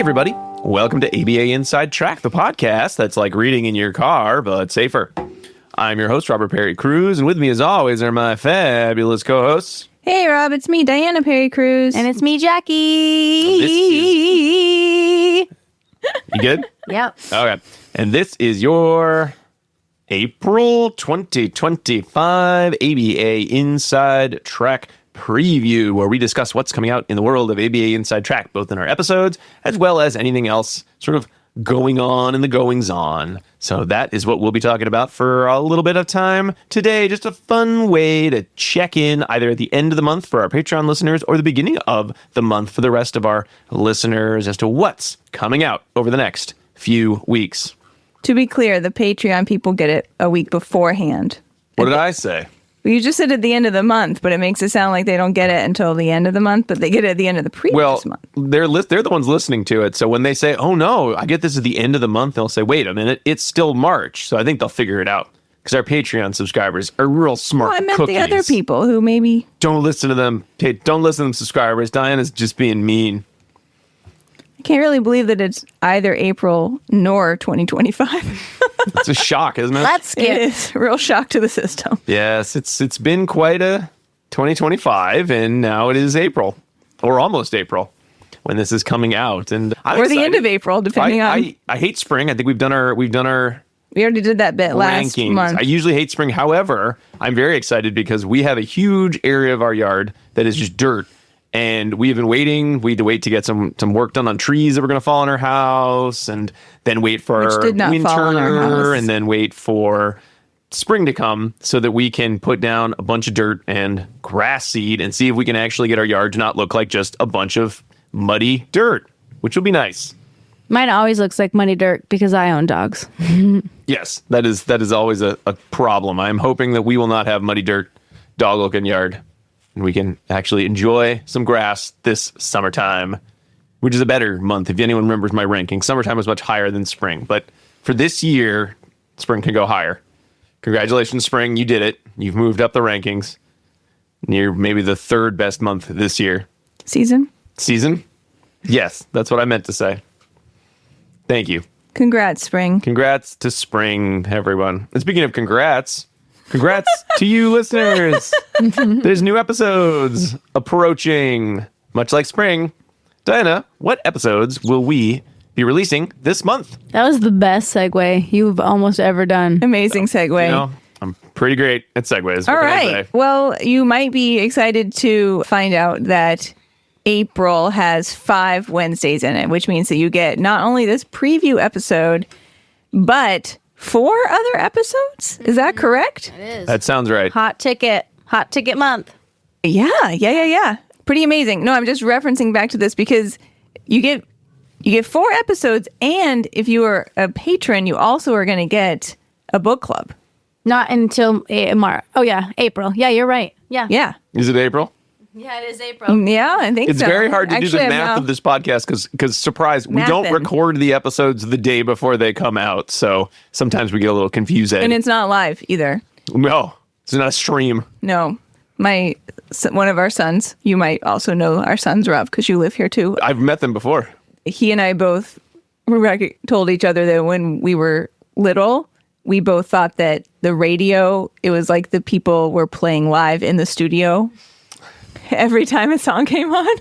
everybody. Welcome to ABA Inside Track, the podcast that's like reading in your car, but safer. I'm your host, Robert Perry Cruz, and with me, as always, are my fabulous co-hosts. Hey, Rob, it's me, Diana Perry Cruz. And it's me, Jackie. You good? Yep. Okay. And this is your April 2025 ABA Inside Track preview, where we discuss what's coming out in the world of ABA Inside Track, both in our episodes as well as anything else sort of going on in the goings on. So that is what we'll be talking about for a little bit of time today. Just a fun way to check in either at the end of the month for our Patreon listeners or the beginning of the month for the rest of our listeners as to what's coming out over the next few weeks. To be clear, the Patreon people get it a week beforehand. What did I say? You just said at the end of the month, but it makes it sound like they don't get it until the end of the month, but they get it at the end of the previous month. They're the ones listening to it. So when they say, oh no, I get this at the end of the month, they'll say, wait a minute, it's still March. So I think they'll figure it out because our Patreon subscribers are real smart I meant cookies. the other people who maybe... Don't listen to them. Hey, don't listen to them, subscribers. Diana's just being mean. I can't really believe that it's either April nor 2025. It's a shock, isn't it? Let's It is a real shock to the system. Yes, it's been quite a 2025, and now it is April, or almost April, when this is coming out. And I'm Or excited. the end of April, depending on... I hate spring. I think we've done our We already did that bit last rankings. month. I usually hate spring. However, I'm very excited because we have a huge area of our yard that is just dirt. And we have been waiting. We had to wait to get some work done on trees that were going to fall in our house, and then wait for Which did not winter, fall in our house. and then wait for spring to come so that we can put down a bunch of dirt and grass seed and see if we can actually get our yard to not look like just a bunch of muddy dirt, which will be nice. Mine always looks like muddy dirt because I own dogs. Yes, that is always a problem. I'm hoping that we will not have muddy dirt, dog-looking yard. And we can actually enjoy some grass this summertime, which is a better month. If anyone remembers my ranking, summertime is much higher than spring. But for this year, spring can go higher. Congratulations, spring. You did it. You've moved up the rankings. You're maybe the third best month this year. Season? Yes, that's what I meant to say. Thank you. Congrats, spring. Congrats to spring, everyone. And speaking of congrats to you listeners. There's new episodes approaching, much like spring. Diana, what episodes will we be releasing this month? That was the best segue you've almost ever done. Amazing segue. You know, I'm pretty great at segues. All What can I right. say? Well, you might be excited to find out that April has 5 Wednesdays in it, which means that you get not only this preview episode, but 4 other episodes. Is that correct? It is. That sounds right. Hot ticket month. Yeah. Pretty amazing. No, I'm just referencing back to this because you get 4 episodes, and if you are a patron, you also are going to get a book club. Not until March. Oh, yeah, April. Yeah, you're right. Yeah. Yeah. Is it April? Yeah, it is April. Yeah, I think It's so. very hard to do Actually, the I'm math now- of this podcast because surprise, we don't Mathin'. record the episodes the day before they come out. So sometimes we get a little confused. And it's not live either. No, it's not a stream. No. One of our sons, you might also know our sons, Rob, because you live here too. I've met them before. He and I both told each other that when we were little, we both thought that the radio, it was like the people were playing live in the studio every time a song came on.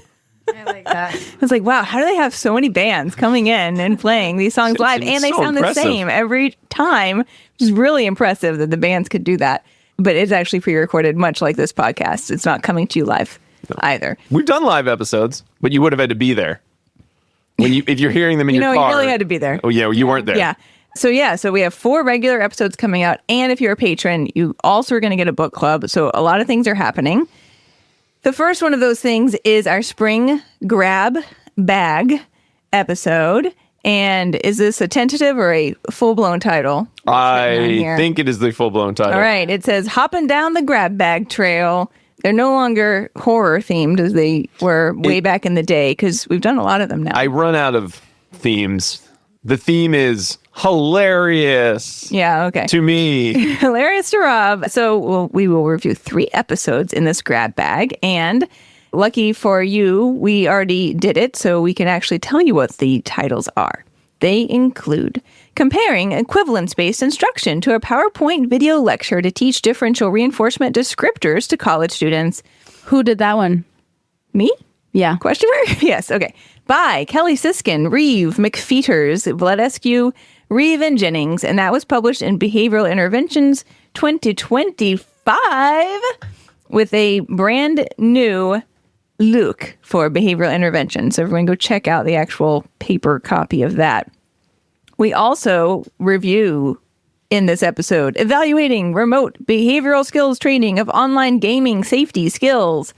I like that. I was like, wow, how do they have so many bands coming in and playing these songs live? It's And they so sound impressive. the same every time, which is really impressive that the bands could do that. But it's actually pre-recorded, much like this podcast. It's not coming to you live either. We've done live episodes, but you would have had to be there. If you're hearing them in your car. You really had to be there. Oh, yeah, you weren't there. Yeah. So we have 4 regular episodes coming out. And if you're a patron, you also are going to get a book club. So a lot of things are happening. The first one of those things is our spring grab bag episode. And is this a tentative or a full-blown title? I think it is the full-blown title. All right. It says, Hoppin' Down the Grab Bag Trail. They're no longer horror-themed as they were way back in the day, because we've done a lot of them now. I run out of themes. The theme is hilarious. Yeah, okay. To me. Hilarious to Rob. So we will review 3 episodes in this grab bag. And Lucky for you, we already did it, so we can actually tell you what the titles are. They include Comparing Equivalence-Based Instruction to a PowerPoint Video Lecture to Teach Differential Reinforcement Descriptors to College Students. Who did that one? Me? Yeah. Question mark? Yes, okay. By Kelly Siskin, Reeve, McFeeters, Vladescu, Reeve, and Jennings, and that was published in Behavioral Interventions 2025 with a brand new look for behavioral intervention. So everyone go check out the actual paper copy of that. We also review in this episode Evaluating Remote Behavioral Skills Training of Online Gaming Safety Skills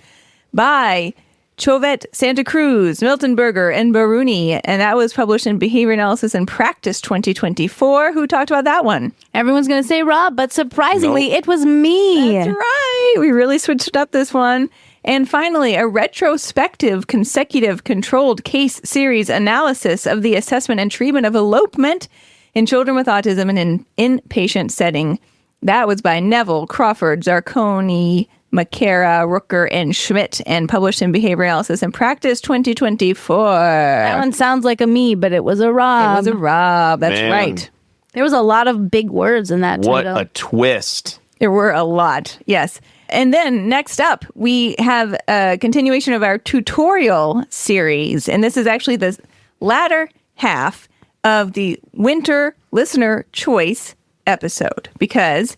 by Chovet, Santa Cruz, Miltenberger, and Baruni. And that was published in Behavior Analysis and Practice 2024. Who talked about that one? Everyone's going to say Rob, but surprisingly, It was me. That's right. We really switched up this one. And finally, a retrospective, consecutive, controlled case series analysis of the assessment and treatment of elopement in children with autism in an inpatient setting. That was by Nevill, Crawford, Zarcone, Maquera, Rooker, and Schmidt, and published in Behavior Analysis and Practice 2024. That one sounds like a me, but it was a Rob. It was a Rob. That's Man. right. There was a lot of big words in that What title. a twist. There were a lot, yes. And then next up, we have a continuation of our tutorial series. And this is actually the latter half of the winter listener choice episode, because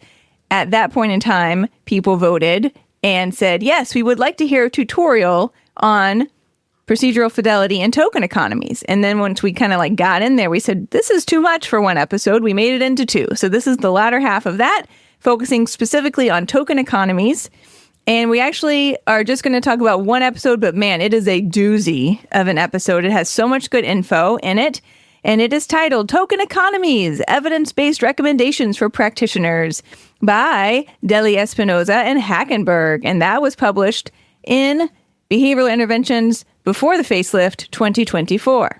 at that point in time, people voted and said, yes, we would like to hear a tutorial on procedural fidelity and token economies. And then once we kind of like got in there, we said, this is too much for one episode. We made it into two. So this is the latter half of that, focusing specifically on token economies. And we actually are just going to talk about one episode, but man, it is a doozy of an episode. It has so much good info in it. And it is titled Token Economies, Evidence-Based Recommendations for Practitioners by Deli Espinoza and Hackenberg. And that was published in Behavioral Interventions Before the Facelift 2024.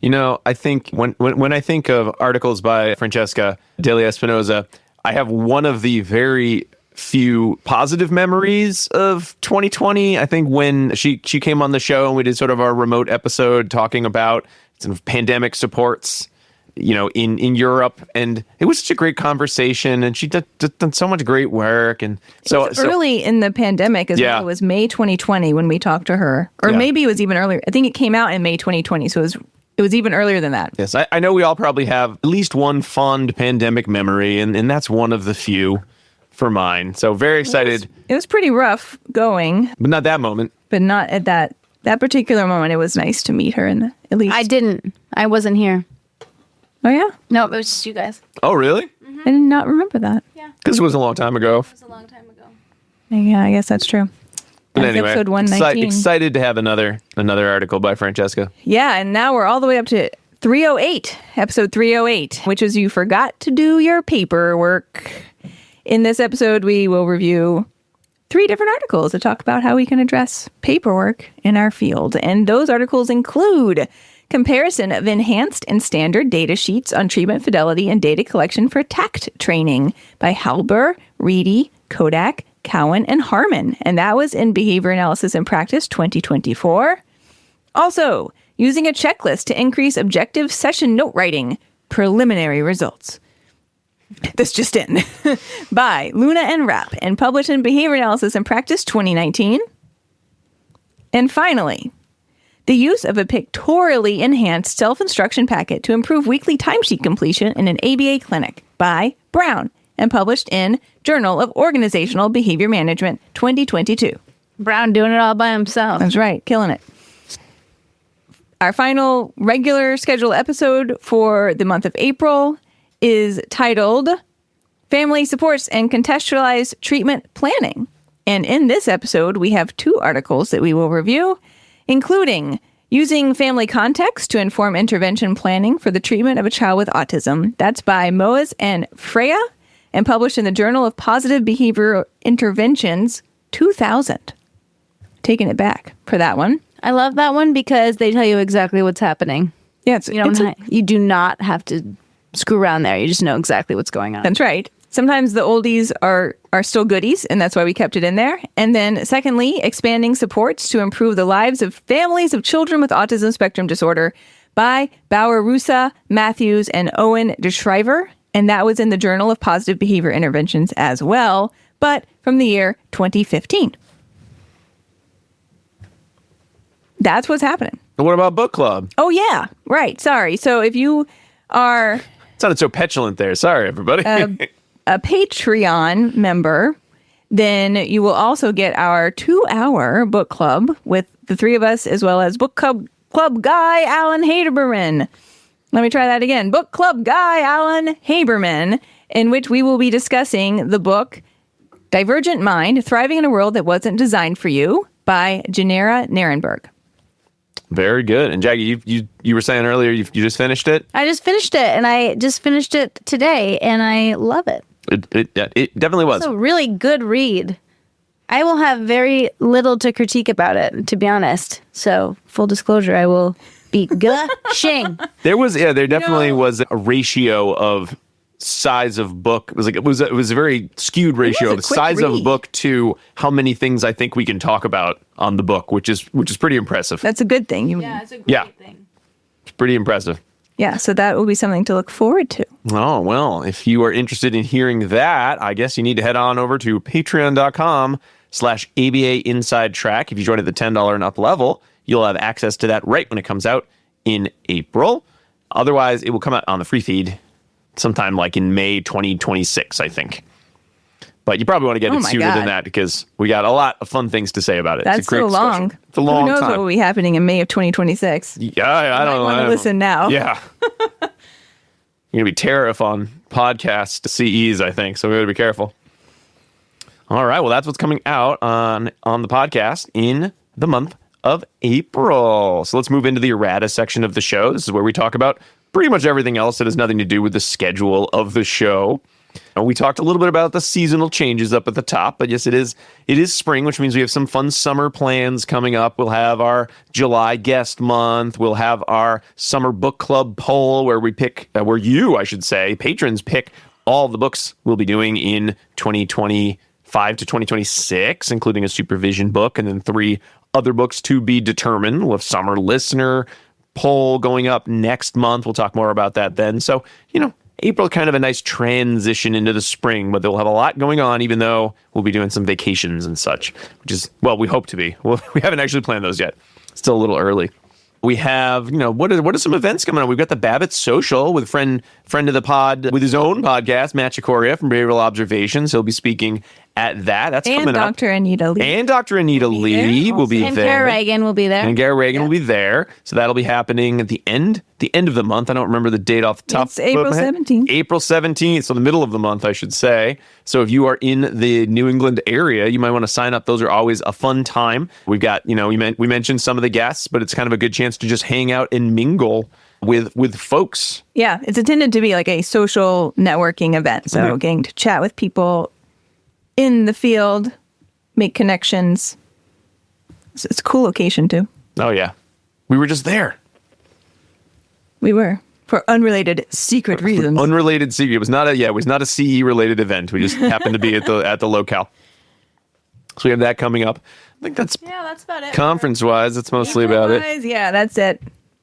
You know, I think when I think of articles by Francesca Deli Espinoza, I have one of the very few positive memories of 2020. I think when she came on the show and we did sort of our remote episode talking about sort of pandemic supports, you know, in Europe, and it was such a great conversation, and she done so much great work. And so early in the pandemic as well. It was May 2020 when we talked to her, or maybe it was even earlier. I think it came out in May 2020, so it was even earlier than that. Yes, I know we all probably have at least one fond pandemic memory, and that's one of the few for mine. So very excited. It was pretty rough going. But not that moment. But not at that particular moment. It was nice to meet her, and at least I didn't. I wasn't here. Oh yeah? No, it was just you guys. Oh, really? I did not remember that. Yeah. Because it was a long time ago. It was a long time ago. Yeah, I guess that's true. But That's anyway, episode 119. excited to have another article by Francesca. Yeah, and now we're all the way up to 308, episode 308, which is You Forgot to Do Your Paperwork. In this episode, we will review 3 different articles to talk about how we can address paperwork in our field. And those articles include Comparison of Enhanced and Standard Data Sheets on Treatment Fidelity and Data Collection for TACT Training by Halber, Reedy, Kodak, Cowan, and Harmon. And that was in Behavior Analysis and Practice 2024. Also, Using a Checklist to Increase Objective Session Note Writing, Preliminary Results. This just in. By Luna and Rapp, and published in Behavior Analysis and Practice 2019. And finally, the use of a pictorially enhanced self-instruction packet to improve weekly timesheet completion in an ABA clinic by Brown, and published in Journal of Organizational Behavior Management 2022. Brown doing it all by himself. That's right, killing it. Our final regular scheduled episode for the month of April is titled Family Supports and Contextualized Treatment Planning. And in this episode, we have 2 articles that we will review, including Using Family Context to Inform Intervention Planning for the Treatment of a Child with Autism. That's by Moaz and Freya, and published in the Journal of Positive Behavior Interventions 2000. Taking it back for that one. I love that one because they tell you exactly what's happening. Yeah, You do not have to screw around there. You just know exactly what's going on. That's right. sometimes the oldies are still goodies, and that's why we kept it in there. And then secondly, expanding supports to improve the lives of families of children with autism spectrum disorder by Bauer Rusa, Matthews, and Owen DeSchrijver. And that was in the Journal of Positive Behavior Interventions as well, but from the year 2015. That's what's happening. And what about book club? Oh, yeah. Right. Sorry. So if you are It sounded so petulant there. Sorry, everybody. a Patreon member, then you will also get our 2-hour book club with the three of us, as well as book club guy Alan Haberman. Let me try that again. Book club guy Alan Haberman, in which we will be discussing the book Divergent Mind, Thriving in a World That Wasn't Designed for You by Janera Narenberg. Very good. And Jackie, you were saying earlier you just finished it? I just finished it, and I just finished it today, and I love it. It definitely was. It's a really good read. I will have very little to critique about it, to be honest. So, full disclosure, I will be gushing. There definitely was a ratio of size of book. It was a very skewed ratio of the size of a book to how many things I think we can talk about on the book, which is pretty impressive. That's a good thing. It's a great thing. It's pretty impressive. Yeah, so that will be something to look forward to. Oh, well, if you are interested in hearing that, I guess you need to head on over to patreon.com/ABA Inside Track. If you join at the $10 and up level, you'll have access to that right when it comes out in April. Otherwise, it will come out on the free feed sometime like in May 2026, I think. But you probably want to get it sooner than that because we got a lot of fun things to say about it. That's so long. Discussion. It's a long time. Who knows what will be happening in May of 2026? Yeah, I don't know. Want to listen now. Yeah. You're going to be tariff on podcast CEs, I think, so we got to be careful. All right, well, that's what's coming out on the podcast in the month of April. So let's move into the errata section of the show. This is where we talk about pretty much everything else that has nothing to do with the schedule of the show. We talked a little bit about the seasonal changes up at the top, but yes, it is spring, which means we have some fun summer plans coming up. We'll have our July guest month. We'll have our summer book club poll where we pick, patrons pick all the books we'll be doing in 2025 to 2026, including a supervision book and then 3 other books to be determined. We'll have summer listener poll going up next month. We'll talk more about that then. So, April kind of a nice transition into the spring, but they'll have a lot going on, even though we'll be doing some vacations and such, which is, well, we hope to be. Well, we haven't actually planned those yet. Still a little early. We have, what are some events coming on? We've got the Babbitt Social with friend of the pod with his own podcast, Matt Chikoria from Behavioral Observations. He'll be speaking at that. That's coming up. And Dr. Anita Lee. And Dr. Anita Lee will be there. And Kara Reagan will be there. And Gary Reagan will be there. So that'll be happening at the end of the month. I don't remember the date off the top. It's April 17th. April 17th, so the middle of the month, I should say. So if you are in the New England area, you might want to sign up. Those are always a fun time. We've got, we mentioned some of the guests, but it's kind of a good chance to just hang out and mingle with folks. Yeah, it's intended to be like a social networking event. So getting to chat with people in the field, make connections. It's a cool location too. Oh yeah. We were just there. We were. For unrelated secret reasons. Unrelated secret. It was not a CE related event. We just happened to be at the locale. So we have that coming up. I think that's about it. Conference wise, that's mostly about it. Yeah, that's it.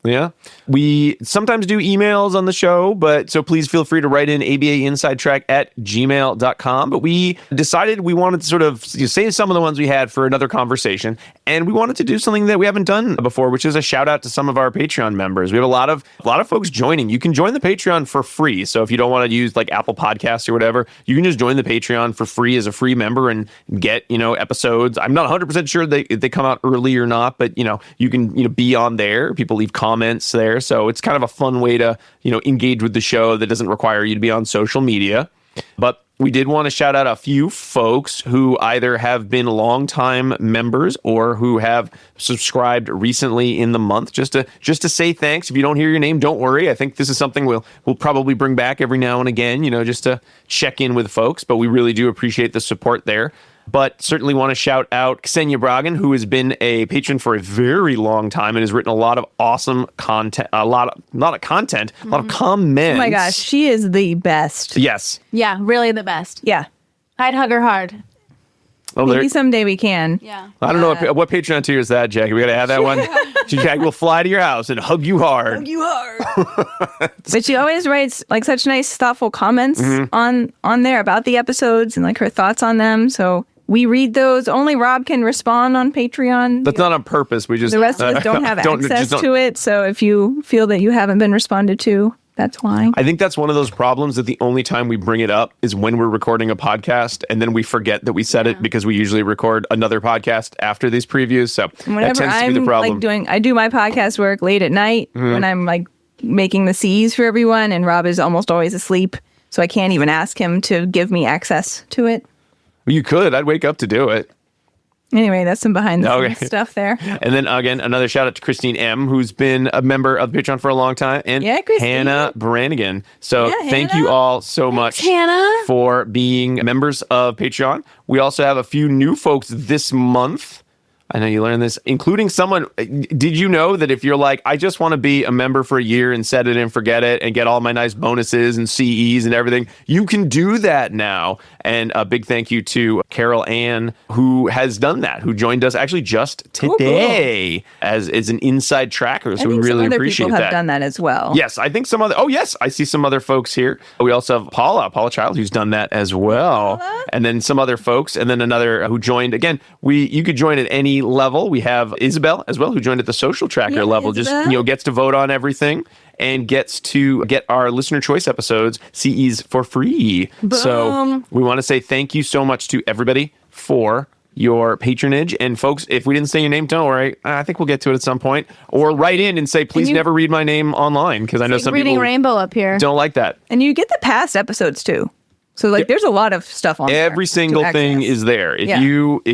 Yeah. We sometimes do emails on the show, so please feel free to write in abainsidetrack@gmail.com. But we decided we wanted to sort of save some of the ones we had for another conversation. And we wanted to do something that we haven't done before, which is a shout out to some of our Patreon members. We have a lot of folks joining. You can join the Patreon for free. So if you don't want to use like Apple Podcasts or whatever, you can just join the Patreon for free as a free member and get, episodes. I'm not 100% sure they come out early or not, but you can, be on there. People leave comments there. So it's kind of a fun way to, engage with the show that doesn't require you to be on social media. But we did want to shout out a few folks who either have been longtime members or who have subscribed recently in the month. Just to say thanks. If you don't hear your name, don't worry. I think this is something we'll probably bring back every now and again, just to check in with folks. But we really do appreciate the support there. But certainly want to shout out Ksenia Bragan, who has been a patron for a very long time and has written a lot of awesome content, a lot of comments. Oh my gosh, she is the best. Yes. Yeah, really the best. Yeah. I'd hug her hard. Oh, Maybe someday we can. Yeah. I don't know what Patreon tier is that, Jackie. We got to have that one. Jackie will fly to your house and hug you hard. But she always writes like such nice, thoughtful comments on there about the episodes and like her thoughts on them. So we read those. Only Rob can respond on Patreon. That's not on purpose. We just The rest of us don't have access to it. So if you feel that you haven't been responded to, that's why. I think that's one of those problems that the only time we bring it up is when we're recording a podcast, and then we forget that we said it because we usually record another podcast after these previews. So that tends to be the problem. Like I do my podcast work late at night when I'm like making the C's for everyone, and Rob is almost always asleep, so I can't even ask him to give me access to it. Well, you could. I'd wake up to do it. Anyway, that's some behind the scenes stuff there. And then again, another shout out to Christine M, who's been a member of Patreon for a long time, and Hannah Brannigan. So thank you all so much for being members of Patreon. We also have a few new folks this month. I know you learned this, including someone. Did you know that if you're like, I just want to be a member for a year and set it and forget it and get all my nice bonuses and CEs and everything, you can do that now. And a big thank you to Carol Ann, who has done that, who joined us actually just today as an inside tracker. So we really appreciate that. People have done that as well. Yes, I think some other. Oh, yes, I see some other folks here. We also have Paula Child, who's done that as well, and then some other folks, and then another who joined. Again, you could join at any level. We have Isabel as well, who joined at the social tracker level. Isabel. Just gets to vote on everything and gets to get our listener choice episodes CEs for free. Boom. So we want to say thank you so much to everybody for your patronage. And folks, if we didn't say your name, don't worry. I think we'll get to it at some point. Or write in and say, please never read my name online, because I know some reading people Rainbow up here don't like that. And you get the past episodes too. So there's a lot of stuff on there. Every single thing is there. If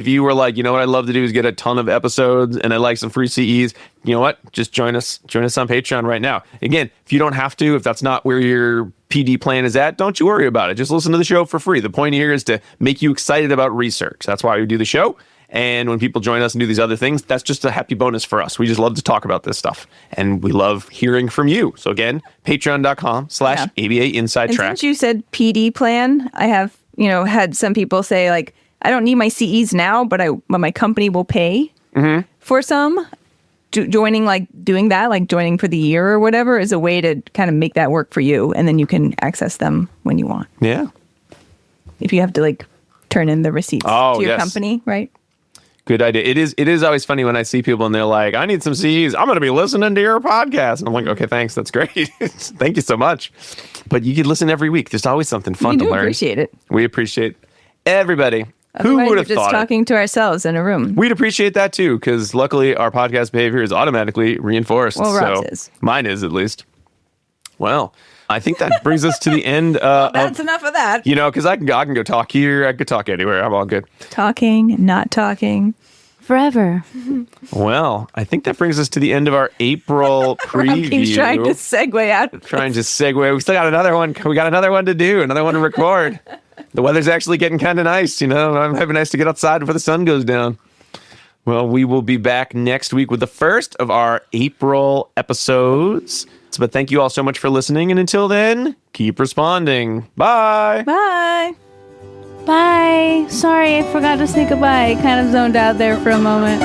you were like, you know what I'd love to do is get a ton of episodes and I'd like some free CEs, you know what? Just join us on Patreon right now. Again, if you don't have to, if that's not where your PD plan is at, don't you worry about it. Just listen to the show for free. The point here is to make you excited about research. That's why we do the show. And when people join us and do these other things, that's just a happy bonus for us. We just love to talk about this stuff. And we love hearing from you. So again, patreon.com/ABA Inside Track. Since you said PD plan, I have, had some people say like, I don't need my CEs now, but my company will pay for some. Joining for the year or whatever is a way to kind of make that work for you. And then you can access them when you want. Yeah. If you have to turn in the receipts to your company, right? Good idea. It is always funny when I see people and they're like, I need some CEs. I'm going to be listening to your podcast. And I'm like, okay, thanks. That's great. Thank you so much. But you can listen every week. There's always something fun to learn. We appreciate it. We appreciate everybody. Otherwise, who would have we're just thought talking to ourselves in a room. We'd appreciate that too, because luckily our podcast behavior is automatically reinforced. Well, Rob's is. Mine is, at least. Well, I think that brings us to the end. That's enough of that. Because I can go talk here. I could talk anywhere. I'm all good. Talking, not talking. Forever. Well, I think that brings us to the end of our April preview. Rob trying to segue out of Trying to segue. We still got another one. We got another one to do, another one to record. The weather's actually getting kind of nice, I'm having nice to get outside before the sun goes down. Well, we will be back next week with the first of our April episodes. But thank you all so much for listening. And until then, keep responding. Bye. Bye. Bye. Sorry, I forgot to say goodbye. I kind of zoned out there for a moment.